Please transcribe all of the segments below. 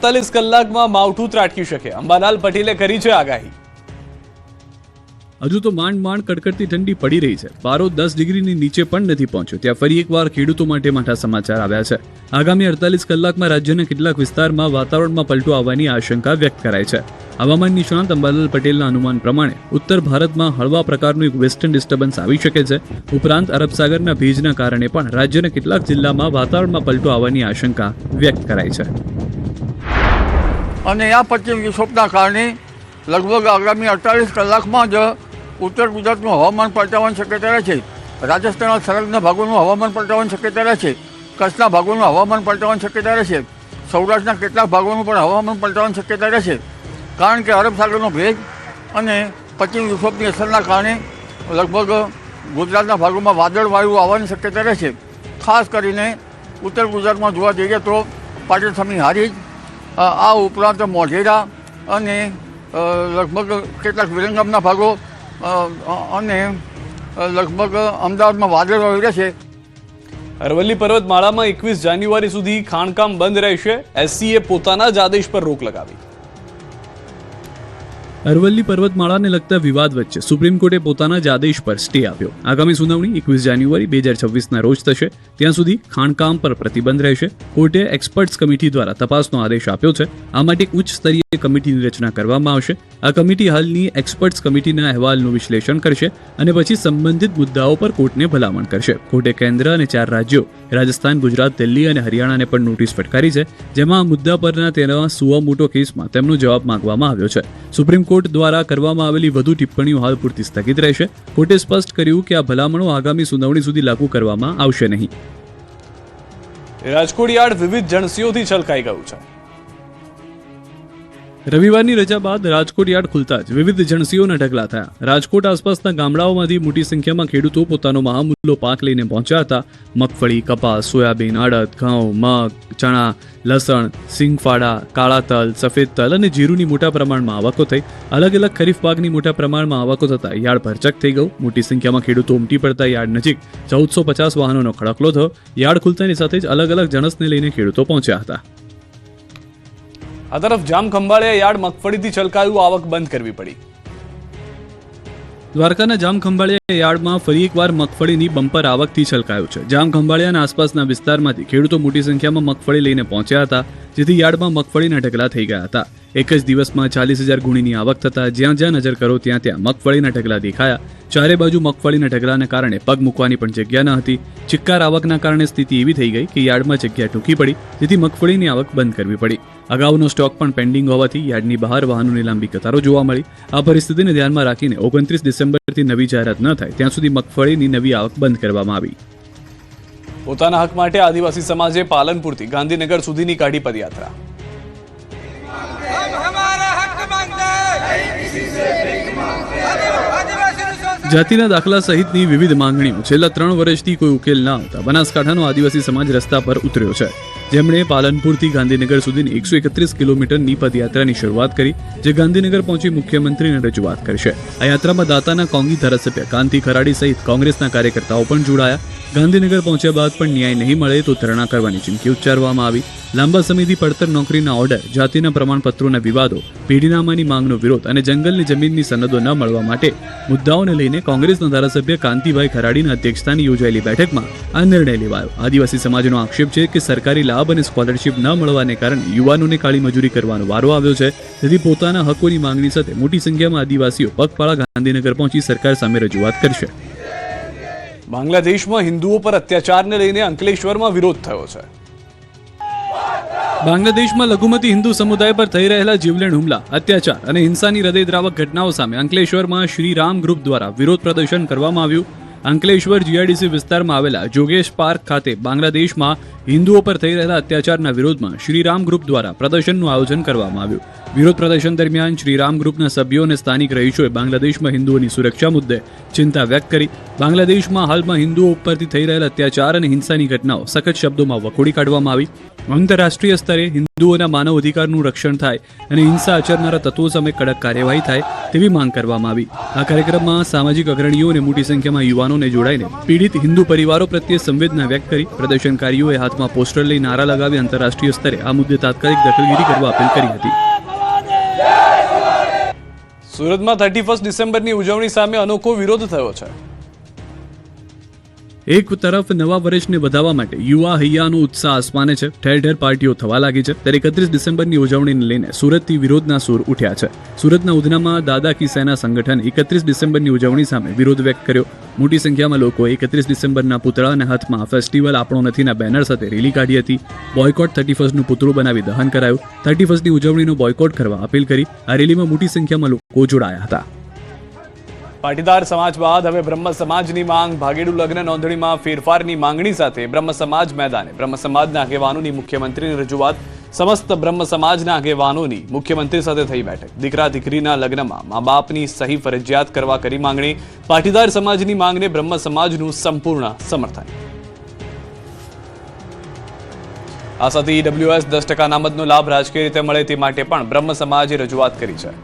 48 કલાકમાં માવઠું ત્રાટકી શકે, અંબાલાલ પટેલે કરી છે આગાહી। હજુ તો માંડ કડકડતી ઠંડી પડી રહી છે। પારો 10 ડિગ્રીની નીચે પણ નથી પહોંચ્યો। ત્યાં ફરી એકવાર ખેડૂતો માટે મોટા સમાચાર આવ્યા છે। આગામી 48 કલાકમાં રાજ્યના કેટલાક વિસ્તારમાં વાતાવરણમાં પલટો આવવાની આશંકા વ્યક્ત કરાઈ છે। હવામાન નિષ્ણાત અંબાલાલ પટેલના અનુમાન પ્રમાણે ઉત્તર ભારતમાં હળવા પ્રકારનું એક વેસ્ટર્ન ડિસ્ટર્બન્સ આવી શકે છે। ઉપરાંત અરબ સાગરના ભેજના કારણે પણ રાજ્યના કેટલાક જિલ્લામાં વાતાવરણમાં પલટો આવવાની આશંકા વ્યક્ત કરાઈ છે। અને આ પશ્ચિમ વિક્ષોભના કારણે લગભગ આગામી 48 કલાકમાં જ ઉત્તર ગુજરાતનું હવામાન પલટાવાની શક્યતા રહે છે। રાજસ્થાનના સંલગ્ન ભાગોનું હવામાન પલટાવાની શક્યતા રહે છે। કચ્છના ભાગોનું હવામાન પલટાવાની શક્યતા રહે છે। સૌરાષ્ટ્રના કેટલાક ભાગોનું પણ હવામાન પલટાવાની શક્યતા રહે છે। કારણ કે અરબ સાગરનો ભેજ અને પશ્ચિમ વિક્ષોભની અસરના કારણે લગભગ ગુજરાતના ભાગોમાં વાદળવાયુ આવવાની શક્યતા રહે છે। ખાસ કરીને ઉત્તર ગુજરાતમાં જોવા જઈએ તો પાટણ સમી હારીજ, આ ઉપરાંત મોઢેરા અને લગભગ કેટલાક વિરંગામના ભાગો અને લગભગ અમદાવાદમાં વાદળવાયુ રહેશે। અરવલ્લી પર્વતમાળામાં 21 જાન્યુઆરી સુધી ખાણકામ બંધ રહેશે। એસસીએ પોતાના જ આદેશ પર રોક લગાવી। અરવલ્લી પર્વતમાળાને લગતા વિવાદ વચ્ચે સુપ્રીમ કોર્ટે પોતાના જ આદેશ પર સ્ટે આપ્યો। આગામી સુનાવણી 21 જાન્યુઆરી 2026ના રોજ થશે। ત્યાં સુધી ખાણકામ પર પ્રતિબંધ રહેશે। કોર્ટે એક્સપર્ટ્સ કમિટી દ્વારા તપાસનો આદેશ આપ્યો છે। આ માટે ઉચ્ચ સ્તરીય કમિટીની રચના કરવામાં આવશે। આ કમિટી હાલની એક્સપર્ટ્સ કમિટીના અહેવાલનું વિશ્લેષણ કરશે અને પછી સંબંધિત મુદ્દાઓ પર કોર્ટને ભલામણ કરશે। કોર્ટે કેન્દ્ર અને 4 રાજ્યો રાજસ્થાન, ગુજરાત, દિલ્હી અને હરિયાણાને પણ નોટિસ ફટકારી છે, જેમાં આ મુદ્દા પરના તેના સુઓ મોટો કેસમાં તેમનો જવાબ માંગવામાં આવ્યો છે। સુપ્રીમ કોર્ટ દ્વારા કરવામાં આવેલી વધુ ટિપ્પણીઓ હાલ પૂરતી સ્થગિત રહેશે। કોર્ટે સ્પષ્ટ કર્યું કે આ ભલામણો આગામી સુનાવણી સુધી લાગુ કરવામાં આવશે નહીં। રાજકોટ યાર્ડ વિવિધ જણસીઓથી છલકાઈ ગયું છે। રવિવારની રજા બાદ રાજકોટ યાર્ડ ખુલતા જ વિવિધ જણસીઓના ઢગલા થયા। રાજકોટ આસપાસના ગામડાઓમાંથી મોટી સંખ્યામાં ખેડૂતો પોતાનો મહામૂલ્યો પાક લઈને પહોંચ્યા હતા। મગફળી, કપાસ, સોયાબીન, અડદ, ઘઉં, મગ, ચણા, લસણ, સિંગફાડા, કાળા તલ, સફેદ તલ અને જીરુની મોટા પ્રમાણમાં આવકો થઈ। અલગ અલગ ખરીફ પાકની મોટા પ્રમાણમાં આવકો થતા યાર્ડ ભરચક થઈ ગયું। મોટી સંખ્યામાં ખેડૂતો ઉમટી પડતા યાર્ડ નજીક 1450 વાહનોનો ખડકલો થયો। યાર્ડ ખુલતાની સાથે જ અલગ અલગ જણસને લઈને ખેડૂતો પહોંચ્યા હતા। આ તરફ જામખંભાળિયા યાર્ડ મગફળીથી છલકાયું, આવક બંધ કરવી પડી। દ્વારકાના જામખંભાળિયા યાર્ડમાં ફરી એકવાર મગફળીની બમ્પર આવકથી છલકાયું છે। જામખંભાળિયાના આસપાસના વિસ્તારમાંથી ખેડૂતો મોટી સંખ્યામાં મગફળી લઈને પહોંચ્યા હતા, જેથી યાર્ડમાં મગફળીના ઢગલા થઈ ગયા હતા। એક જ દિવસમાં 40,000 ગુણીની આવક થતા જ્યાં જ્યાં નજર કરો ત્યાં મગફળીના ઢગલા દેખાયા। ચારે બાજુ મગફળીના ઢગલાના કારણે પગ મૂકવાની પણ જગ્યા ન હતી। ચિક્કાર આવકના કારણે સ્થિતિ એવી થઈ ગઈ કે યાર્ડમાં જગ્યા ટૂંકી પડી, જેથી મગફળીની આવક બંધ કરવી પડી। અગાઉનો સ્ટોક પણ પેન્ડિંગ હોવાથી યાર્ડની બહાર વાહનોની લાંબી કતારો જોવા મળી। આ પરિસ્થિતિને ધ્યાનમાં રાખીને 29 ડિસેમ્બરથી નવી જાહેરાત ન થાય ત્યાં સુધી મગફળીની નવી આવક બંધ કરવામાં આવી। પોતાના હક માટે આદિવાસી સમાજે પાલનપુરથી ગાંધીનગર સુધીની કાઢી પદયાત્રા। જાતિના દાખલા સહિતની વિવિધ માંગણીઓ છેલ્લા 3 વર્ષથી કોઈ ઉકેલ ન આવતા બનાસકાંઠાનો આદિવાસી સમાજ રસ્તા પર ઉતર્યો છે, જેમણે પાલનપુરથી ગાંધીનગર સુધીની 131 કિલોમીટરની પદયાત્રાની શરૂઆત કરી, જે ગાંધીનગર પહોંચી મુખ્યમંત્રીને રજૂઆત કરશે। આ યાત્રામાં દાતાના કોંગી ધારાસભ્ય કાંતિ ખરાડી સહિત કોંગ્રેસના કાર્યકર્તાઓ પણ જોડાયા। ગાંધીનગર પહોંચ્યા બાદ પણ ન્યાય નહીં મળે તો ધરણા કરવાની ચીમકી ઉચ્ચારવામાં આવી। લાંબા સમયથી પડતર નોકરીના ઓર્ડર, જાતિના પ્રમાણપત્રોના વિવાદો, પેઢીનામાની માંગનો વિરોધ અને જંગલની જમીનની સનદો ન મળવા માટે મુદ્દાઓને લઈને કોંગ્રેસના ધારાસભ્ય કાંતિભાઈ ખરાડીના અધ્યક્ષસ્થાને યોજાયેલી બેઠકમાં આ નિર્ણય લેવાયો। આદિવાસી સમાજનો આક્ષેપ છે કે સરકારી લાભ અને સ્કોલરશીપ ન મળવાને કારણે યુવાનોને કાળી મજૂરી કરવાનો વારો આવ્યો છે, તેથી પોતાના હકોની માંગણી સાથે મોટી સંખ્યામાં આદિવાસીઓ પગપાળા ગાંધીનગર પહોંચી સરકાર સામે રજૂઆત કરશે। બાંગ્લાદેશમાં હિન્દુઓ પર અત્યાચારને લઈને અંકલેશ્વરમાં વિરોધ થયો છે। બાંગ્લાદેશમાં લઘુમતી હિન્દુ સમુદાય પર થઈ રહેલા જીવલેણ હુમલા, અત્યાચાર અને હિંસાની હૃદયદ્રાવક ઘટનાઓ સામે અંકલેશ્વરમાં શ્રી રામ ગ્રુપ દ્વારા વિરોધ પ્રદર્શન કરવામાં આવ્યું। અંકલેશ્વર જીઆઈડીસી વિસ્તારમાં આવેલા જોગેશ પાર્ક ખાતે બાંગ્લાદેશમાં હિન્દુઓ પર થઈ રહેલા અત્યાચારના વિરોધમાં શ્રીરામ ગ્રુપ દ્વારા પ્રદર્શનનું આયોજન કરવામાં આવ્યું। વિરોધ પ્રદર્શન દરમિયાન શ્રીરામ ગ્રુપના સભ્યો અને સ્થાનિક રહીશોએ બાંગ્લાદેશમાં હિન્દુઓની સુરક્ષા મુદ્દે ચિંતા વ્યક્ત કરી। બાંગ્લાદેશમાં હાલમાં હિન્દુઓ ઉપરથી થઈ રહેલા અત્યાચાર અને હિંસાની ઘટનાઓ સખત શબ્દોમાં વખોડી કાઢવામાં આવી। આંતરરાષ્ટ્રીય સ્તરે હિન્દુઓના માનવ અધિકારનું રક્ષણ થાય અને હિંસા આચરનારા તત્વો સામે કડક કાર્યવાહી થાય તેવી માંગ કરવામાં આવી. આ કાર્યક્રમમાં સામાજિક અગ્રણીઓ અને મોટી સંખ્યામાં યુવાનોને જોડાઈને પીડિત હિન્દુ પરિવારો પ્રત્યે સંવેદના વ્યક્ત કરી પ્રદર્શનકારીઓએ હાથમાં પોસ્ટર લઈ નારા લગાવી આંતરરાષ્ટ્રીય સ્તરે આ મુદ્દે તાત્કાલિક દખલગીરી કરવા અપીલ કરી હતી. સુરતમાં 31 ડિસેમ્બરની ઉજવણી સામે અનોખો વિરોધ થયો છે. એક તરફ નવા વર્ષને વધાવવા માટે યુવા હૈયાનો ઉત્સાહ આસમાને છે. ઠેર ઠેર પાર્ટીઓ થવા લાગી છે. ત્યારે 31 ડિસેમ્બરની ઉજવણીને લઈને સુરતથી વિરોધના સૂર ઉઠ્યા છે. સુરતના ઉધનામાં દાદા કી સેના સંગઠન 31 ડિસેમ્બરની ઉજવણી સામે વિરોધ વ્યક્ત કર્યો. મોટી સંખ્યામાં લોકોએ 31 ડિસેમ્બરના પુતળાના હાથમાં ફેસ્ટિવલ આપણો નથીના બેનર સાથે રેલી કાઢી હતી. બોયકોટ 31નું પુતળું બનાવી દહન કરાયું. 31ની ઉજવણીનો બોયકોટ કરવા અપીલ કરી. આ રેલીમાં મોટી સંખ્યામાં લોકો જોડાયા હતા. પાટીદાર સમાજ બાદ હવે બ્રહ્મ સમાજની માંગ. ભાગેડુ લગ્ન નોંધણીમાં ફેરફારની માંગણી સાથે બ્રહ્મ સમાજ મેદાને. બ્રહ્મ સમાજના આગેવાનોની મુખ્યમંત્રીની રજૂઆત. સમસ્ત બ્રહ્મ સમાજના આગેવાનોની મુખ્યમંત્રી સાથે થઈ બેઠક. દીકરા દીકરીના લગ્નમાં મા બાપની સહી ફરજિયાત કરવા કરી માંગણી. પાટીદાર સમાજની માંગને બ્રહ્મ સમાજનું સંપૂર્ણ સમર્થન. આ સાથે ઈડબ્લ્યુએસ 10% અનામતનો લાભ રાજકીય રીતે મળે તે માટે પણ બ્રહ્મ સમાજે રજૂઆત કરી છે.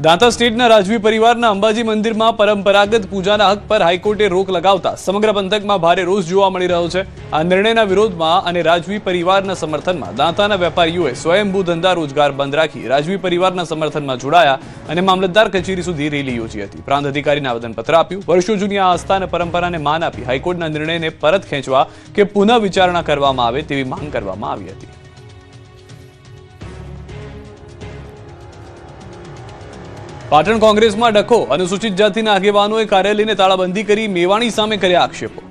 દાંતા સ્ટેટના રાજવી પરિવારના અંબાજી મંદિરમાં પરંપરાગત પૂજાના હક પર હાઈકોર્ટે રોક લગાવતા સમગ્ર પંથકમાં ભારે રોષ જોવા મળી રહ્યો છે. આ નિર્ણયના વિરોધમાં અને રાજવી પરિવારના સમર્થનમાં દાંતાના વેપારીઓએ સ્વયંભૂ ધંધા રોજગાર બંધ રાખી રાજવી પરિવારના સમર્થનમાં જોડાયા અને મામલતદાર કચેરી સુધી રેલી યોજી હતી. પ્રાંત અધિકારીને આવેદનપત્ર આપ્યું. વર્ષો જૂની આ આસ્થા અને પરંપરાને માન આપી હાઈકોર્ટના નિર્ણયને પરત ખેંચવા કે પુનઃ વિચારણા કરવામાં આવે તેવી માંગ કરવામાં આવી હતી. પાટણ કોંગ્રેસમાં ડખો. અનુસૂચિત જાતિના આગેવાનોએ કાર્યાલયને તાળાબંધી કરી મેવાણી સામે કર્યા આક્ષેપો.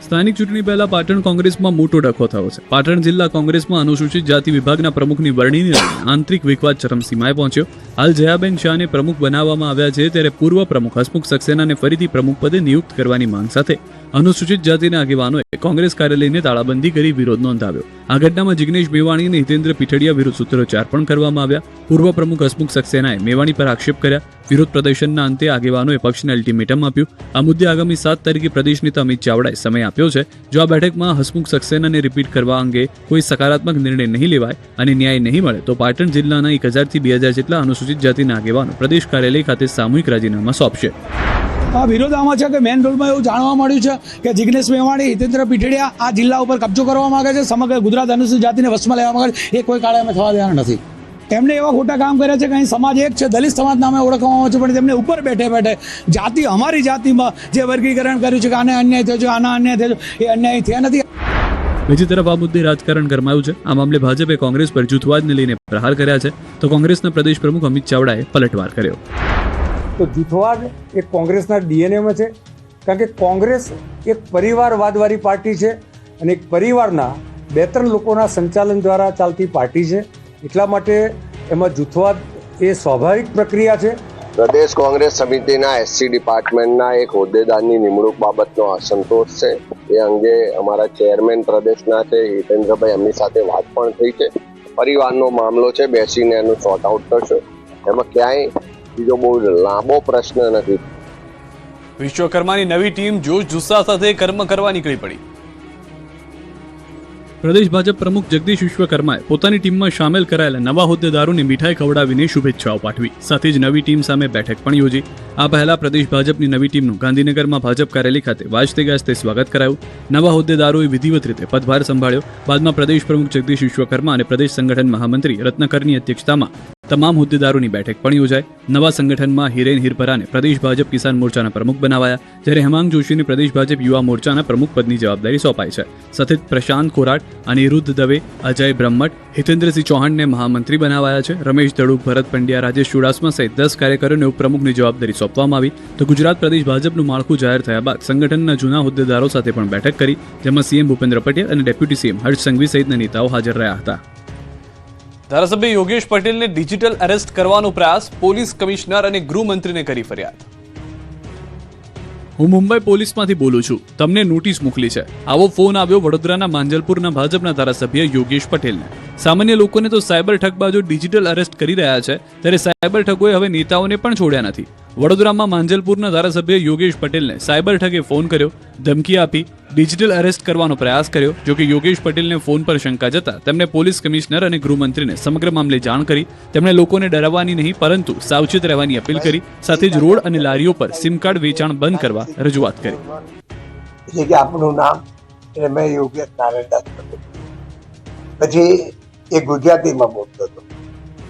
સ્થાનિક ચૂંટણી પહેલા પાટણ કોંગ્રેસમાં મોટો ડખો થયો છે. પાટણ જિલ્લા કોંગ્રેસમાં અનુસૂચિત જાતિ વિભાગના પ્રમુખની વરણીને લઈને આંતરિક વિવાદ ચરમસીમાએ પહોંચ્યો. હાલ જયાબેન શાહને પ્રમુખ બનાવવામાં આવ્યા છે, ત્યારે પૂર્વ પ્રમુખ હસમુખ સક્સેનાને ફરીથી પ્રમુખ પદે નિયુક્ત કરવાની માંગ સાથે અનુસૂચિત જાતિના આગેવાનોએ કોંગ્રેસ કાર્યાલયને તાળાબંધી કરી વિરોધ નોંધાવ્યો. આ ઘટનામાં જિગ્નેશ મેવાણી અને હિતેન્દ્ર પીઠડિયા વિરુદ્ધ સૂત્રોચ્ચાર પણ કરવામાં આવ્યા. પૂર્વ પ્રમુખ હસમુખ સક્સેનાએ મેવાણી પર આક્ષેપ કર્યા. વિરોધ પ્રદર્શનના અંતે આગેવાનોએ પક્ષને અલ્ટિમેટમ આપ્યું. આ મુદ્દે આગામી 7 તારીખે પ્રદેશ નેતા અમિત ચાવડાએ સમય આપ્યો છે. જો આ બેઠકમાં હસમુખ સક્સેનાને રિપીટ કરવા અંગે કોઈ સકારાત્મક નિર્ણય નહીં લેવાય અને ન્યાય નહીં મળે તો પાટણ જિલ્લાના 1000 થી 2000 જેટલા અનુસૂચિત જાતિના આગેવાનો પ્રદેશ કાર્યાલય ખાતે સામૂહિક રાજીનામા સોંપશે. આ વિરોધ આમાં છે કે મેન રોડમાં એવું જાણવા મળ્યું છે કે જિગ્નેશ મેવાણી, હિતેન્દ્ર પીઠડિયા આ જિલ્લા ઉપર કબજો કરવા માંગે છે. સમગ્ર ગુજરાત અનુસૂચિત જાતિને વશમાં લેવા માંગે છે. એ કોઈ કાળે અમે થવા દેવાના નથી. એમને એવા ખોટા કામ કર્યા છે કે અહીં સમાજ એક છે, દલિત સમાજ નામે ઓળખવામાં આવે છે, પણ તેમને ઉપર બેઠે બેઠે જાતિ અમારી જાતિમાં જે વર્ગીકરણ કર્યું છે કે આને અન્યાય થયો છે, આના અન્યાય થયો છે, એ અન્યાય થયા નથી. બીજી તરફ આ મુદ્દે રાજકારણ ગરમાયું છે. આ મામલે ભાજપે કોંગ્રેસ પર જૂથવાદને લઈને પ્રહાર કર્યા છે, તો કોંગ્રેસના પ્રદેશ પ્રમુખ અમિત ચાવડાએ પલટવાર કર્યો. તો જૂથવાદ એક કોંગ્રેસના ડીએનએમાં છે, કારણ કે કોંગ્રેસ એક પરિવારવાદવાળી પાર્ટી છે અને એક પરિવારના 2-3 લોકોના સંચાલન દ્વારા ચાલતી પાર્ટી છે. એટલા માટે એમાં જૂથવાદ એ સ્વાભાવિક પ્રક્રિયા છે. પ્રદેશ કોંગ્રેસ સમિતિના એસસી ડિપાર્ટમેન્ટના એક હોદ્દેદારની નિમણૂક બાબતનો અસંતોષ છે. એ અંગે અમારા ચેરમેન પ્રદેશના છે હિતેન્દ્રભાઈ, એમની સાથે વાત પણ થઈ છે. પરિવારનો મામલો છે, બેસીને એનું સોર્ટ આઉટ કરશો. એમાં ક્યાંય બીજો બહુ લાંબો પ્રશ્ન નથી. વિશ્વકર્માની નવી ટીમ જોશ જુસ્સા સાથે કર્મ કરવા નીકળી પડી. પ્રદેશ ભાજપ પ્રમુખ જગદીશ વિશ્વકર્માએ પોતાની ટીમમાં સામેલ કરાયેલા નવા હોદ્દેદારોને મીઠાઈ ખવડાવીને શુભેચ્છાઓ પાઠવી. સાથે જ નવી ટીમ સામે બેઠક પણ યોજી. આ પહેલા પ્રદેશ ભાજપની નવી ટીમનું ગાંધીનગરમાં ભાજપ કાર્યાલય ખાતે વાજતે ગાજતે સ્વાગત કરાયું. નવા હોદ્દેદારોએ વિધિવત રીતે પદભાર સંભાળ્યો. બાદમાં પ્રદેશ પ્રમુખ જગદીશ વિશ્વકર્મા અને પ્રદેશ સંગઠન મહામંત્રી રત્નાકરની અધ્યક્ષતામાં તમામ હોદ્દેદારોની બેઠક પણ યોજાઈ. નવા સંગઠનમાં હિરેન હિરપરાને પ્રદેશ ભાજપ કિસાન મોરચાના પ્રમુખ બનાવાયા, જ્યારે હેમાંગ જોશીને પ્રદેશ ભાજપ યુવા મોરચાના પ્રમુખ પદની જવાબદારી સોંપાઈ છે. સાથે જ પ્રશાંત કોરાટ, અનિરુદ્ધ દવે, અજય બ્રહ્મટ, હિતેન્દ્રસિંહ ચૌહાણને મહામંત્રી બનાવાયા છે. રમેશ ધડુક, ભરત પંડ્યા, રાજેશ ચુડાસમા સહિત 10 કાર્યકરોને ઉપપ્રમુખની જવાબદારી સોંપવામાં આવી. તો ગુજરાત પ્રદેશ ભાજપનું માળખું જાહેર થયા બાદ સંગઠનના જૂના હોદ્દેદારો સાથે પણ બેઠક કરી, જેમાં સીએમ ભૂપેન્દ્ર પટેલ અને ડેપ્યુટી સીએમ હર્ષ સંઘવી સહિતના નેતાઓ હાજર રહ્યા હતા. ધારાસભ્ય યોગેશ પટેલને ડિજિટલ એરેસ્ટ કરવાનો પ્રયાસ. પોલીસ કમિશનર અને ગૃહમંત્રીને કરી ફરિયાદ. હું મુંબઈ પોલીસમાંથી બોલું છું, તમને નોટિસ મોકલી છે. આવો ફોન આવ્યો વડોદરાના માંજલપુરના ભાજપના ધારાસભ્ય યોગેશ પટેલને. સામાન્ય લોકોને તો સાયબર ઠગબાજો ડિજિટલ અરેસ્ટ કરી રહ્યા છે, ત્યારે સાયબર ઠગોએ હવે નેતાઓને પણ છોડ્યા નથી. વડોદરામાં માંજલપુરના ધારાસભ્ય યોગેશ પટેલને સાયબર ઠગે ફોન કર્યો, ધમકી આપી ડિજિટલ અરેસ્ટ કરવાનો પ્રયાસ કર્યો. જોકે યોગેશ પટેલને ફોન પર શંકા જતા તેમણે પોલીસ કમિશનર અને ગૃહમંત્રીને સમગ્ર મામલે જાણ કરી. તેમણે લોકોને ડરાવવાની નહીં પરંતુ સાવચેત રહેવાની અપીલ કરી. સાથે જ રોડ અને લારીઓ પર સિમ કાર્ડ વેચાણ બંધ કરવા રજૂઆત કરી. એટલે કે આપણું નામ એટલે મેં યોગેશ નારાયણદાસ પટેલ. પછી એ ગુજરાતીમાં બોલતો હતો.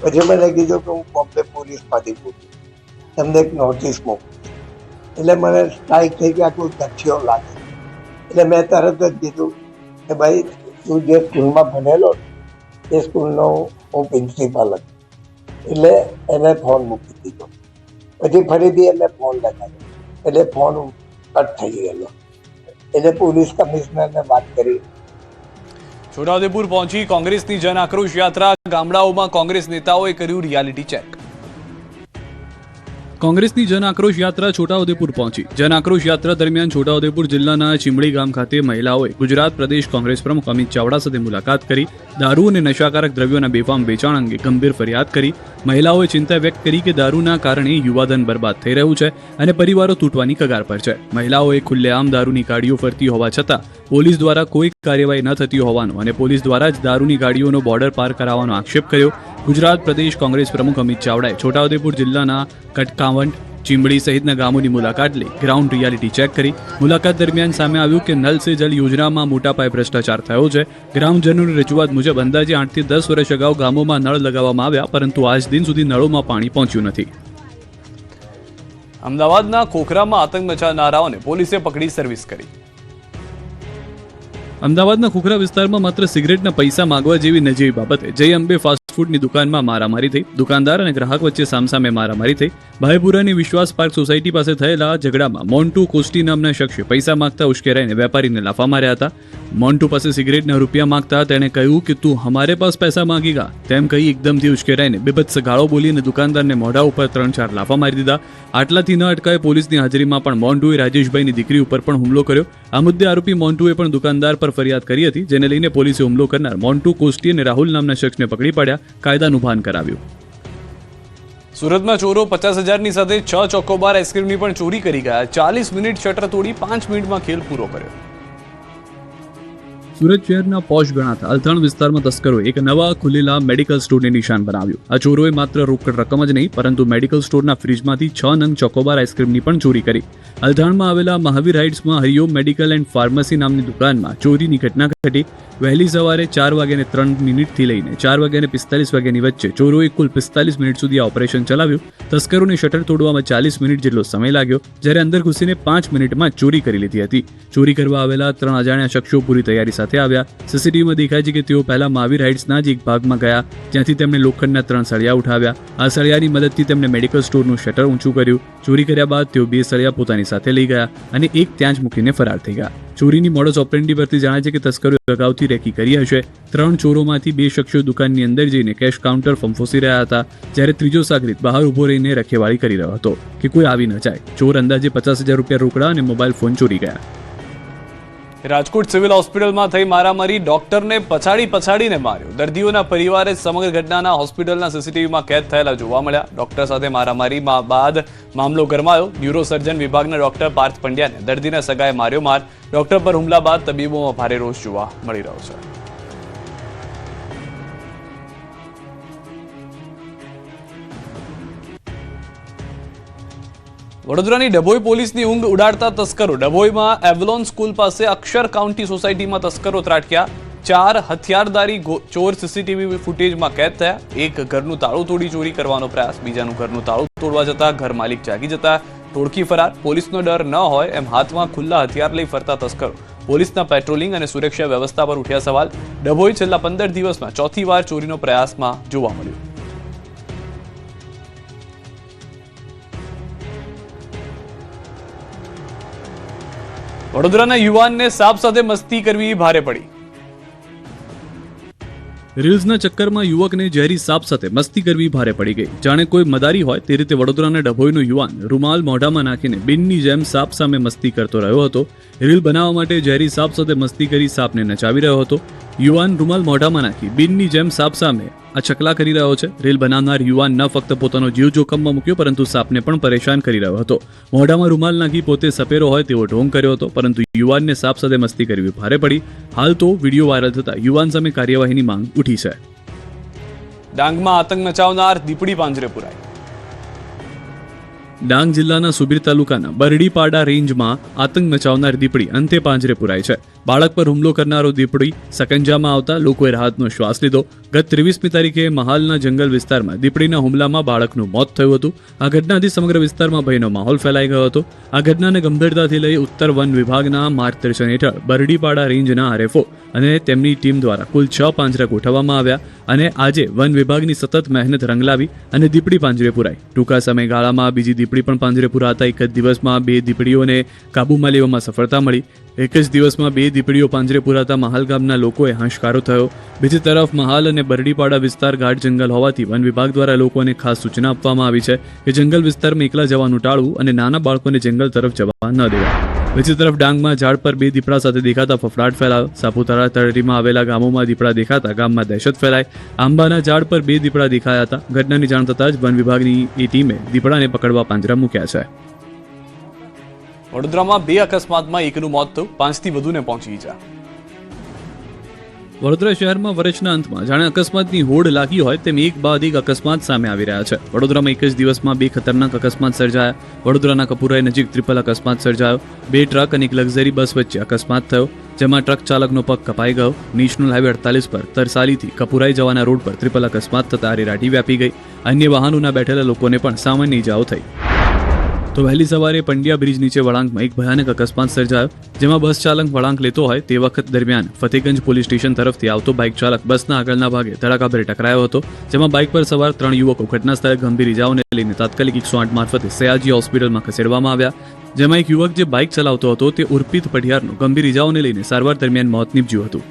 પછી મને કીધું કે હું બોમ્બે પોલીસમાંથી બોલું, તમને એક નોટિસ મોકલી. એટલે મને સ્ટ્રાઇક થઈ કે આ કોઈ ગઠિયો લાગે. એટલે મેં તરત જ કીધું કે ભાઈ તું જે સ્કૂલમાં ભણેલો એ સ્કૂલનો હું પ્રિન્સિપાલ હતો. એટલે એને ફોન મૂકી દીધો. પછી ફરીથી એને ફોન લગાવ્યો એટલે ફોન કટ થઈ ગયેલો. એટલે પોલીસ કમિશનરને વાત કરી. છોટાઉદેપુર પહોંચી કોંગ્રેસની જન આક્રોશ યાત્રા. ગામડાઓમાં કોંગ્રેસ નેતાઓએ કર્યું રિયાલિટી ચેક. કોંગ્રેસની જન આક્રોશ યાત્રા છોટાઉદેપુર પહોંચી. જન આક્રોશ યાત્રા દરમિયાન છોટાઉદેપુર જિલ્લાના ચીમડી ગામ ખાતે મહિલાઓએ ગુજરાત પ્રદેશ કોંગ્રેસ પ્રમુખ અમિત ચાવડા સાથે મુલાકાત કરી. દારૂ અને નશાકારક દ્રવ્યોના બેફામ વેચાણ અંગે ગંભીર ફરિયાદ કરી. મહિલાઓએ ચિંતા વ્યક્ત કરી કે દારૂના કારણે યુવાધન બરબાદ થઈ રહ્યું છે અને પરિવારો તૂટવાની કગાર પર છે. મહિલાઓએ ખુલ્લેઆમ દારૂની ગાડીઓ ફરતી હોવા છતાં પોલીસ દ્વારા કોઈ કાર્યવાહી ન થતી હોવાનો અને પોલીસ દ્વારા જ દારૂની ગાડીઓનો બોર્ડર પાર કરાવવાનો આક્ષેપ કર્યો. ગુજરાત પ્રદેશ કોંગ્રેસ પ્રમુખ અમિત ચાવડાએ છોટાઉદેપુર જિલ્લાના કટકાવંટ, ચીમડી સહિતના ગામોની મુલાકાત લઈ ગ્રાઉન્ડ રિયાલિટી ચેક કરી. મુલાકાત દરમિયાન સામે આવ્યું કે નલ સે જલ યોજનામાં મોટા પાયે ભ્રષ્ટાચાર થયો છે. ગ્રામજનોની રજૂઆત મુજબ અંદાજે 8 થી 10 વર્ષ અગાઉ ગામોમાં નળ લગાવવામાં આવ્યા, પરંતુ આજ દિન સુધી નળોમાં પાણી પહોંચ્યું નથી. અમદાવાદના ખોખરામાં આતંક મચાવનારાઓને પોલીસે પકડી સર્વિસ કરી. અમદાવાદના ખોખરા વિસ્તારમાં માત્ર સિગરેટના પૈસા માંગવા જેવી નજીવી બાબતે જય અંબે ફાસ્ટ ફૂડની દુકાનમાં મારામારી થઈ. દુકાનદાર અને ગ્રાહક વચ્ચે સામસામે મારામારી થઈ. ભાઈપુરાની વિશ્વાસ પાર્ક સોસાયટી પાસે થયેલા ઝઘડામાં મોન્ટુ કોસ્ટી નામના શખ્સે પૈસા માંગતા ઉશ્કેરાઈને વેપારીને લાફા માર્યા હતા. મોન્ટુ પાસે સિગરેટના રૂપિયા માંગતા તેણે કહ્યું કે તું હમારે પાસ પૈસા માંગેગા તેમ કહી એકદમથી ઉશ્કેરાઈને બેભત્સ ગાળો બોલીને દુકાનદારને મોઢા ઉપર 3-4 લાફા મારી દીધા. આટલાથી ન અટકાય પોલીસની હાજરીમાં પણ મોન્ટુએ રાજેશભાઈની દીકરી ઉપર પણ હુમલો કર્યો. આ મુદ્દે આરોપી મોન્ટુએ પણ દુકાનદાર પર ફરિયાદ કરી હતી, જેને લઈને પોલીસે હુમલો કરનાર મોન્ટુ કોસ્ટી અને રાહુલ નામના શખ્સને પકડી પાડ્યા, કાયદાનું ભાન કરાવ્યું. સુરતમાં ચોરો 50,000ની સાથે 6 ચોકોબાર આઈસ્ક્રીમની પણ ચોરી કરી ગયા. 40 મિનિટ શટર તોડી 5 મિનિટમાં ખેલ પૂરો કર્યો. સુરત શહેરના પોશ ગણાતા અલથાણ વિસ્તારમાં તસ્કરોએ એક નવા ખુલેલા મેડિકલ સ્ટોરને નિશાન બનાવ્યું. આ ચોરોએ માત્ર રોકડ રકમ જ નહીં પરંતુ મેડિકલ સ્ટોરના ફ્રીજમાંથી 6 નંગ ચોકોબાર આઈસ્ક્રીમની પણ ચોરી કરી. અલથાણમાં આવેલા મહાવીર હાઇટ્સમાં હરિઓમ મેડિકલ એન્ડ ફાર્મસી નામની દુકાનમાં ચોરીની ઘટના ઘટી. વહેલી સવારે 4:03 લઈને 4:45 વચ્ચે ચોરોએ કુલ 45 મિનિટ સુધી આ ઓપરેશન ચલાવ્યું. તસ્કરોને શટર તોડવામાં 40 મિનિટ જેટલો સમય લાગ્યો, જ્યારે અંદર ઘૂસીને 5 મિનિટમાં ચોરી કરી લીધી હતી. ચોરી કરવા આવેલા 3 અજાણ્યા શખ્સો પૂરી તૈયારી સાથે આવ્યા. સીસીટીવીમાં દેખાય છે કે તેઓ પહેલા મહાવીર હાઇટ્સના જ એક ભાગમાં ગયા, જ્યાંથી તેમણે લોખંડના 3 સળિયા ઉઠાવ્યા. આ સળિયાની મદદથી તેમણે મેડિકલ સ્ટોરનું શટર ઊંચું કર્યું. ચોરી કર્યા બાદ તેઓ 2 સળિયા પોતાની સાથે લઈ ગયા અને એક ત્યાં જ મૂકીને ફરાર થઈ ગયા. ચોરીની મોડસ ઓપરેન્ડી પરથી જણાય છે કે તસ્કરોએ અગાઉથી રેકી કરી હશે. 3 ચોરોમાંથી 2 શખ્સો દુકાનની અંદર જઈને કેશ કાઉન્ટર ફંફોસી રહ્યા હતા, જ્યારે ત્રીજો સાગરીત બહાર ઉભો રહીને રખેવાળી કરી રહ્યો હતો કે કોઈ આવી ન જાય. ચોર અંદાજે 50,000 રૂપિયા રોકડા અને મોબાઈલ ફોન ચોરી ગયા. રાજકોટ સિવિલ હોસ્પિટલમાં થઈ મારામારી. ડોક્ટરને પછાડીને માર્યો. દર્દીઓના પરિવારે સમગ્ર ઘટનાના હોસ્પિટલના સીસીટીવીમાં કેદ થયેલા જોવા મળ્યા. ડોક્ટર સાથે મારામારી બાદ મામલો ગરમાયો. ન્યુરોસર્જન વિભાગના ડોક્ટર પાર્થ પંડ્યાને દર્દીના સગાએ માર્યો માર. ડોક્ટર પર હુમલા બાદ તબીબોમાં ભારે રોષ જોવા મળી રહ્યો છે. વડોદરાની ડભોઈ પોલીસની ઊંઘ ઉડાડતા તસ્કરો. ડભોઈમાં એવલોન સ્કૂલ પાસે અક્ષર કાઉન્ટી સોસાયટીમાં તસ્કરો ત્રાટક્યા. 4 હથિયારધારી ચોર સીસીટીવી ફૂટેજમાં કેદ થયા. એક ઘરનું તાળું તોડી ચોરી કરવાનો પ્રયાસ. બીજાનું ઘરનું તાળું તોડવા જતા ઘર માલિક જાગી જતા ટોળકી ફરાર. પોલીસનો ડર ન હોય એમ હાથમાં ખુલ્લા હથિયાર લઈ ફરતા તસ્કરો. પોલીસના પેટ્રોલિંગ અને સુરક્ષા વ્યવસ્થા પર ઉઠ્યા સવાલ. ડભોઈ છેલ્લા 15 દિવસમાં 4થી વાર ચોરીનો પ્રયાસમાં જોવા મળ્યો. વડોદરાના યુવાનને સાપ સાથે મસ્તી કરવી ભારે પડી. રીલ્સના ચક્કરમાં યુવકને ઝેરી સાપ સાથે મસ્તી કરવી ભારે પડી ગઈ. જાણે કોઈ મદારી હોય તે રીતે વડોદરાના ડભોઈનો યુવાન રૂમાલ મોઢામાં નાખીને બિનની જેમ સાપ સામે મસ્તી કરતો રહ્યો હતો. રીલ બનાવવા માટે ઝેરી સાપ સાથે મસ્તી કરી સાપને નચાવી રહ્યો હતો. યુવાન રૂમાલ મોઢામાં નાખી બિનની જેમ સાપ સામે આ ચકલા કરી રહ્યો છે. રેલ બનાવનાર યુવાન ન ફક્ત પોતાનો જીવ જોખમમાં મૂક્યો પરંતુ સાપને પણ પરેશાન કરી રહ્યો હતો. મોઢામાં રૂમાલ નાખી પોતે સપેરો હોય તેવો ઢોંગ કર્યો હતો, પરંતુ યુવાનને સાપ સાથે મસ્તી કરવી ભારે પડી. હાલ તો વિડીયો વાયરલ થતા યુવાન સામે કાર્યવાહીની માંગ ઉઠી છે. ડાંગમાં આતંક મચાવનાર દીપડી પાંજરે પુરાઈ. ડાંગ જિલ્લાના સુબીર તાલુકાના બરડીપાડા રેન્જમાં આતંક મચાવનાર દીપડી અંતે પાંજરે પુરાઈ છે. બાળક પર હુમલો કરનારો દીપડી સકંજામાં આવતા લોકોએ રાહતનો શ્વાસ લીધો. ગત 23મી તારીખે મહાલના જંગલ વિસ્તારમાં દીપડીના હુમલામાં બાળકનું મોત થયું હતું. આ ઘટનાથી સમગ્ર વિસ્તારમાં ભયનો માહોલ ફેલાઈ ગયો હતો. આ ઘટનાને ગંભીરતાથી લઈ ઉત્તર વન વિભાગના માર્ગદર્શન હેઠળ બરડીપાડા રેન્જના આરએફઓ અને તેમની ટીમ દ્વારા કુલ 6 પાંજરા ગોઠવવામાં આવ્યા અને આજે વન વિભાગની સતત મહેનત રંગ લાવી અને દીપડી પાંજરે પુરાઈ. ટૂંકા સમયગાળામાં બીજી દીપડી પણ પાંજરે પુરાતા એક જ દિવસમાં 2 દીપડીઓને કાબૂમાં લેવામાં સફળતા મળી. એક જ દિવસમાં 2 દીપડીઓ પાંજરે પુરાતા મહાલ ગામના લોકોએ હાશકારો થયો. બીજી તરફ મહાલ અને બરડીપાડા વિસ્તાર ગાઢ જંગલ હોવાથી વન વિભાગ દ્વારા લોકોને ખાસ સૂચના આપવામાં આવી છે કે જંગલ વિસ્તારમાં એકલા જવાનું ટાળવું અને નાના બાળકોને જંગલ તરફ જવા ન દેવા. બીજી તરફ ડાંગમાં ઝાડ પર 2 દીપડા સાથે દેખાતા ફફડાટ ફેલાયો. સાપુતારા તળેટીમાં આવેલા ગામોમાં દીપડા દેખાતા ગામમાં દહેશત ફેલાઈ. આંબાના ઝાડ પર 2 દીપડા દેખાયા હતા. ઘટનાની જાણ થતાં જ વન વિભાગની ટીમે દીપડાને પકડવા પાંજરા મૂક્યા છે. વડોદરામાં 2 અકસ્માતમાં એકનું મોત થયું, 5થી વધુને પહોંચી ઈજા. વડોદરા શહેરમાં વર્ષના અંતમાં જાણે અકસ્માતની હોડ લાગી હોય તેમ એક બાદ એક અકસ્માત સામે આવી રહ્યા છે. વડોદરામાં એક જ દિવસમાં 2 ખતરનાક અકસ્માત સર્જાયા. વડોદરાના કપુરાઈ નજીક ટ્રિપલ અકસ્માત સર્જાયો. 2 ટ્રક અને એક લક્ઝરી બસ વચ્ચે અકસ્માત થયો, જેમાં ટ્રક ચાલકનો પગ કપાઈ ગયો. નેશનલ હાઈવે 48 પર તરસાલીથી કપુરાઈ જવાના રોડ પર ટ્રિપલ અકસ્માત થતા રેરાટી વ્યાપી ગઈ. અન્ય વાહનોના બેઠેલા લોકોને પણ સામાન્ય ઈજાઓ થઈ. તો વહેલી સવારે પંડ્યા બ્રિજ નીચે વળાંકમાં એક ભયાનક અકસ્માત સર્જાયો, જેમાં બસ ચાલક વળાંક લેતો હોય તે વખત દરમિયાન ફતેગંજ પોલીસ સ્ટેશન તરફથી આવતો બાઇક ચાલક બસના આગળના ભાગે ધડાકાભેર ટકરાયો હતો, જેમાં બાઇક પર સવાર 3 યુવકો ઘટના સ્થળે ગંભીર ઇજાઓને લઈને તાત્કાલિક 108 મારફતે સયાજી હોસ્પિટલમાં ખસેડવામાં આવ્યા, જેમાં એક યુવક જે બાઇક ચલાવતો હતો તે ઉર્પિત પઢિયારનું ગંભીર ઇજાઓને લઈને સારવાર દરમિયાન મોત નીપજ્યું હતું.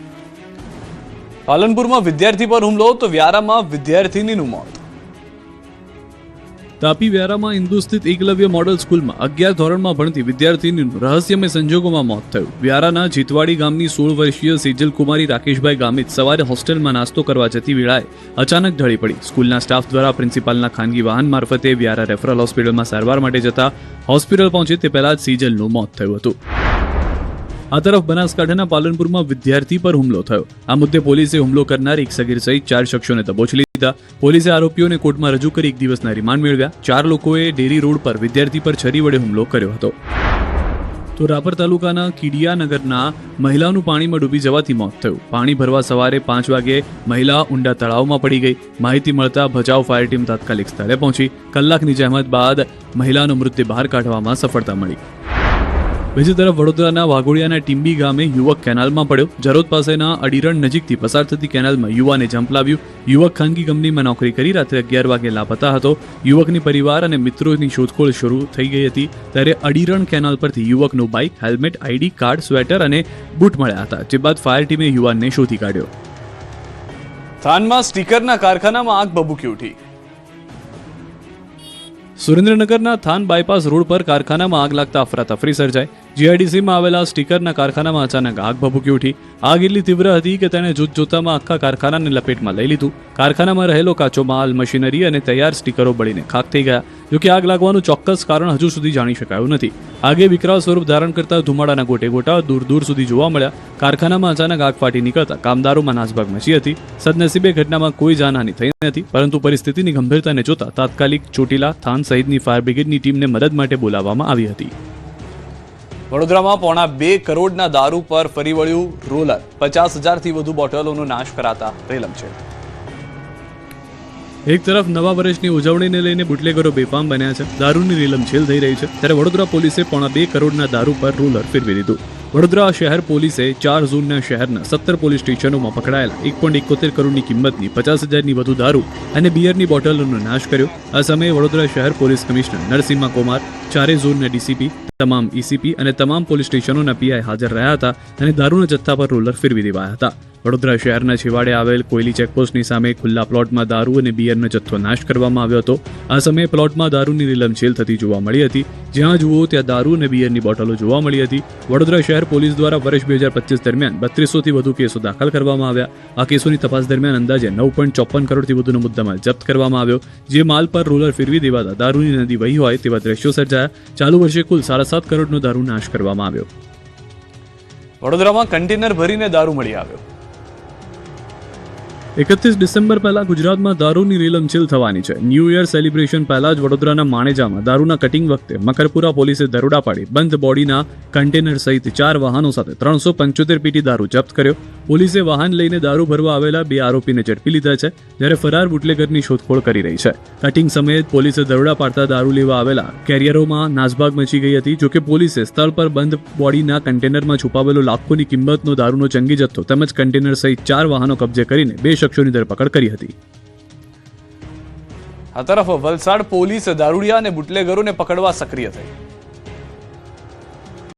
પાલનપુરમાં વિદ્યાર્થી પર હુમલો તો વ્યારામાં વિદ્યાર્થીનીનું મોત. તાપી વ્યારામાં ઇન્દુ સ્થિત એકલવ્ય મોડલ સ્કૂલમાં 11 ધોરણમાં ભણતી વિદ્યાર્થીનીનું રહસ્યમય સંજોગોમાં મોત થયું. વ્યારાના જીતવાડી ગામની 16 વર્ષીય સેજલ કુમારી રાકેશભાઈ ગામિત સવારે હોસ્ટેલમાં નાસ્તો કરવા જતી વેળાએ અચાનક ઢળી પડી. સ્કૂલના સ્ટાફ દ્વારા પ્રિન્સિપાલના ખાનગી વાહન મારફતે વ્યારા રેફરલ હોસ્પિટલમાં સારવાર માટે જતા હોસ્પિટલ પહોંચે તે પહેલા જ સેજલનું મોત થયું હતું. આ તરફ બનાસકાંઠાના પાલનપુરમાં વિદ્યાર્થી પર હુમલો થયો. આ મુદ્દે પોલીસે હુમલો કરનાર એક સગીર સહિત 4 શખ્સોને દબોચી લીધા. પોલીસે આરોપીઓને કોર્ટમાં રજૂ કરી 1 દિવસના રિમાન્ડ મેળવ્યા. 4 લોકોએ ડેરી રોડ પર વિદ્યાર્થી પર છરી વડે હુમલો કર્યો હતો. તો રાપર તાલુકાના કીડિયાનગરના મહિલાનું પાણીમાં ડૂબી જવાથી મોત થયું. પાણી ભરવા સવારે 5 વાગે મહિલા ઊંડા તળાવમાં પડી ગઈ. માહિતી મળતા ભચાઉ ફાયર ટીમ તાત્કાલિક સ્થળે પહોંચી. કલાકની જહેમત બાદ મહિલાનો મૃતદેહ બહાર કાઢવામાં સફળતા મળી. બીજી તરફ વડોદરાના વાઘોડિયાના ટીમ્બી ગામે યુવક કેનાલમાં પડ્યો. જરોદ પાસેના અડીરણ નજીકથી પસાર થતી કેનાલમાં યુવાને જમ્પ લાવ્યું. યુવક ખાનગી કંપનીમાં નોકરી કરી રાત્રે 11 વાગે લાપતા હતો. યુવકની પરિવાર અને મિત્રોની શોધખોળ શરૂ થઈ ગઈ હતી, ત્યારે અડીરણ કેનાલ પરથી યુવકનું bike, helmet, ID card, sweater અને બૂટ મળ્યા હતા, જે બાદ ફાયર ટીમે યુવાનને શોધી કાઢ્યો. થાનમાં સ્ટીકરના કારખાનામાં આગ ભભૂકી ઉઠી. સુરેન્દ્રનગરના થાન બાયપાસ રોડ પર કારખાનામાં આગ લાગતા અફરાતફરી સર્જાઈ. જીઆઈડીસીમાં આવેલા સ્ટીકરના કારખાનામાં અચાનક આગ ભભૂકી ઉઠી. આગ એટલી તીવ્ર હતી કે તેણે જોતજોતામાં આખા કારખાનાને લપેટમાં લઈ લીધું. કારખાનામાં રહેલો કાચો માલ, મશીનરી અને તૈયાર સ્ટીકરો બળીને ખાખ થઈ ગયા. જોકે આગ લાગવાનું ચોક્કસ કારણ હજુ સુધી જાણી શકાયું નથી. આગે વિકરાળ સ્વરૂપ ધારણ કરતા ધુમાડાના ગોટે ગોટા દૂર દૂર સુધી જોવા મળ્યા. કારખાનામાં અચાનક આગ ફાટી નીકળતા કામદારોમાં નાસભાગ મચી હતી. સદનસીબે ઘટનામાં કોઈ જાનહાની થઈ નથી, પરંતુ પરિસ્થિતિની ગંભીરતાને જોતા તાત્કાલિક ચોટીલા, થાન સહિતની ફાયર બ્રિગેડની ટીમને મદદ માટે બોલાવવામાં આવી હતી. વડોદરામાં 2.25 કરોડના દારૂ પર ફરી વળ્યું રોલર. 50,000થી વધુ બોટલોનો નાશ કરાતા રેલમછેલ. એક તરફ નવા વર્ષની ઉજવણીને લઈને બુટલેગરો બેફામ બન્યા છે, દારૂની રેલમછેલ થઈ રહી છે, ત્યારે વડોદરા પોલીસે 2.25 કરોડના દારૂ પર રોલર ફેરવી દીધું. વડોદરા શહેર પોલીસે 4 ઝોનના શહેરના 17 પોલીસ સ્ટેશનોમાં પકડાયેલા 1.71 કરોડની કિંમતની 50,000ની વધુ દારૂ અને બિયરની બોટલોનો નાશ કર્યો. આ સમયે વડોદરા શહેર પોલીસ કમિશનર નરસિમ્હા કુમાર, 4 ઝોનના ડીસીપી તમામ ECP અને તમામ પોલીસ સ્ટેશનોના PI હાજર રહ્યા હતા અને દારૂના જથ્થા પર રોલર ફેરવી દેવાયા હતા. વડોદરા શહેરના છેવાડે આવેલ કોયલી ચેકપોસ્ટની સામે ખુલ્લા પ્લોટમાં દારૂ અને બિયરનો જથ્થો નાશ કરવામાં આવ્યો હતો. આ સમયે પ્લોટમાં દારૂની રીલમછેલ થતી જોવા મળી હતી. જ્યાં જુઓ ત્યાં દારૂ અને બિયરની બોટલો જોવા મળી હતી. વડોદરા શહેર પોલીસ દ્વારા વર્ષ 2025 દરમિયાન 3200થી વધુ કેસો દાખલ કરવામાં આવ્યા. આ કેસોની તપાસ દરમિયાન અંદાજે 9.54 કરોડથી વધુનો મુદ્દામાલ જપ્ત કરવામાં આવ્યો. જે માલ પર રોલર ફેરવી દેવાતા દારૂની નદી વહી હોય તેવા દ્રશ્યો સર્જાયા. ચાલુ વર્ષે કુલ 7.5 કરોડનો દારૂ નાશ કરવામાં આવ્યો. વડોદરામાં કન્ટેનર ભરીને દારૂ મળી આવ્યો. 31 ડિસેમ્બર પહેલા ગુજરાતમાં દારૂની રીલમછેલ થવાની છે. ન્યૂ યર સેલિબ્રેશન પહેલા જ વડોદરાના માણેજામાં દારૂના કટિંગ વખતે મકરપુરા પોલીસે દરોડા પાડી બંધ બોડીના કન્ટેનર સહિત 4 વાહનો સાથે 375 પેટી દારૂ જપ્ત કર્યો. પોલીસે વાહન લઈને દારૂ ભરવા આવેલા 2 આરોપીને ઝડપી લીધા છે, જ્યારે ફરાર બુટલેગરની શોધખોળ કરી રહી છે. કટિંગ સમયે પોલીસે દરોડા પાડતા દારૂ લેવા આવેલા કેરિયરોમાં નાસભાગ મચી ગઈ હતી. જોકે પોલીસે સ્થળ પર બંધ બોડીના કન્ટેનરમાં છુપાવેલો લાખોની કિંમતનો દારૂનો જંગી જથ્થો તેમજ કન્ટેનર સહિત 4 વાહનો કબજે કરીને 2 શખ્સોની ધરપકડ કરી હતી. આ તરફ વલસાડ પોલીસ દારૂડિયા અને બુટલેગરોને પકડવા સક્રિય થઈ.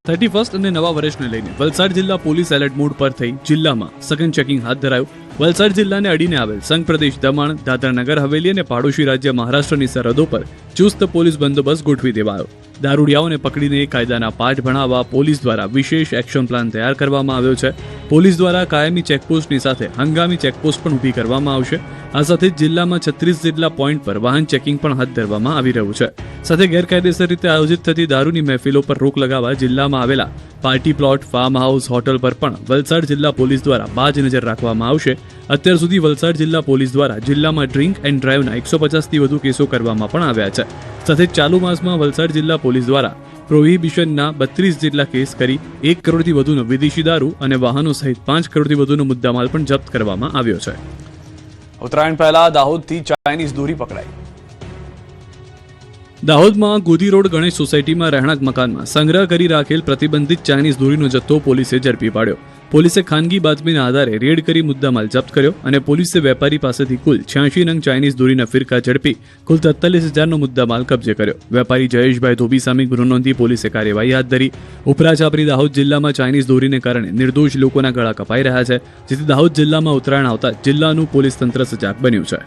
31 અને નવા વર્ષને લઈને વલસાડ જિલ્લા પોલીસ એલર્ટ મોડ પર થઈ જિલ્લામાં સઘન ચેકિંગ હાથ ધરાયું. વલસાડ જિલ્લાને અડીને આવેલ સંઘ પ્રદેશ દમણ, દાદરા નગર હવેલી અને પાડોશી રાજ્ય મહારાષ્ટ્રની સરહદો પર ચુસ્ત પોલીસ બંદોબસ્ત ગોઠવી દેવાયો. દારૂડિયાઓને પકડીને કાયદાના પાઠ ભણાવવા પોલીસ દ્વારા વિશેષ એક્શન પ્લાન તૈયાર કરવામાં આવ્યો છે. પોલીસ દ્વારા કાયમી ચેકપોસ્ટની સાથે હંગામી ચેકપોસ્ટ પણ ઊભી કરવામાં આવશે. આ સાથે જ જિલ્લામાં 36 જેટલા પોઈન્ટ પર વાહન ચેકિંગ પણ હાથ ધરવામાં આવી રહ્યું છે. સાથે ગેરકાયદેસર રીતે આયોજિત થતી દારૂની મહેફિલો પર રોક લગાવવા જિલ્લામાં આવેલા party plot, farm house, hotel પર પણ વલસાડ જિલ્લા પોલીસ દ્વારા બાજ નજર રાખવામાં આવશે. અત્યાર સુધી વલસાડ જિલ્લા પોલીસ દ્વારા જિલ્લામાં ડ્રિંક એન્ડ ડ્રાઈવના 150થી વધુ કેસો કરવામાં પણ આવ્યા છે. સાથે ચાલુ માસમાં વલસાડ જિલ્લા પોલીસ દ્વારા પ્રોહિબિશનના 32 જેટલા કેસ કરી 1 કરોડથી વધુનો વિદેશી દારૂ અને વાહનો સહિત 5 કરોડથી વધુનો મુદ્દામાલ પણ જપ્ત કરવામાં આવ્યો છે. ઉત્તરાયણ પહેલા દાહોદથી ચાઇનીઝ દોરી પકડાઈ. દાહોદમાં ગોધી રોડ ગણેશ સોસાયટીમાં રહેણાંક મકાનમાં સંગ્રહ કરી રાખેલ પ્રતિબંધિત ચાઇનીઝ દોરીનો જથ્થો પોલીસે ઝડપી પાડ્યો. પોલીસે ખાનગી બાતમીના આધારે રેડ કરી મુદ્દામાલ જપ્ત કર્યો અને પોલીસે વેપારી પાસેથી કુલ 86 નંગ ચાઇનીઝ દોરીના ફિરકા ઝડપી કુલ 43,000નો મુદ્દામાલ કબજે કર્યો. વેપારી જયેશભાઈ ધોબી સામે ગુનો નોંધી પોલીસે કાર્યવાહી હાથ ધરી. ઉપરાચાપરી દાહોદ જિલ્લામાં ચાઇનીઝ દોરીને કારણે નિર્દોષ લોકોના ગળા કપાઈ રહ્યા છે, જેથી દાહોદ જિલ્લામાં ઉત્તરાયણ આવતા જિલ્લાનું પોલીસ તંત્ર સજાગ બન્યું છે.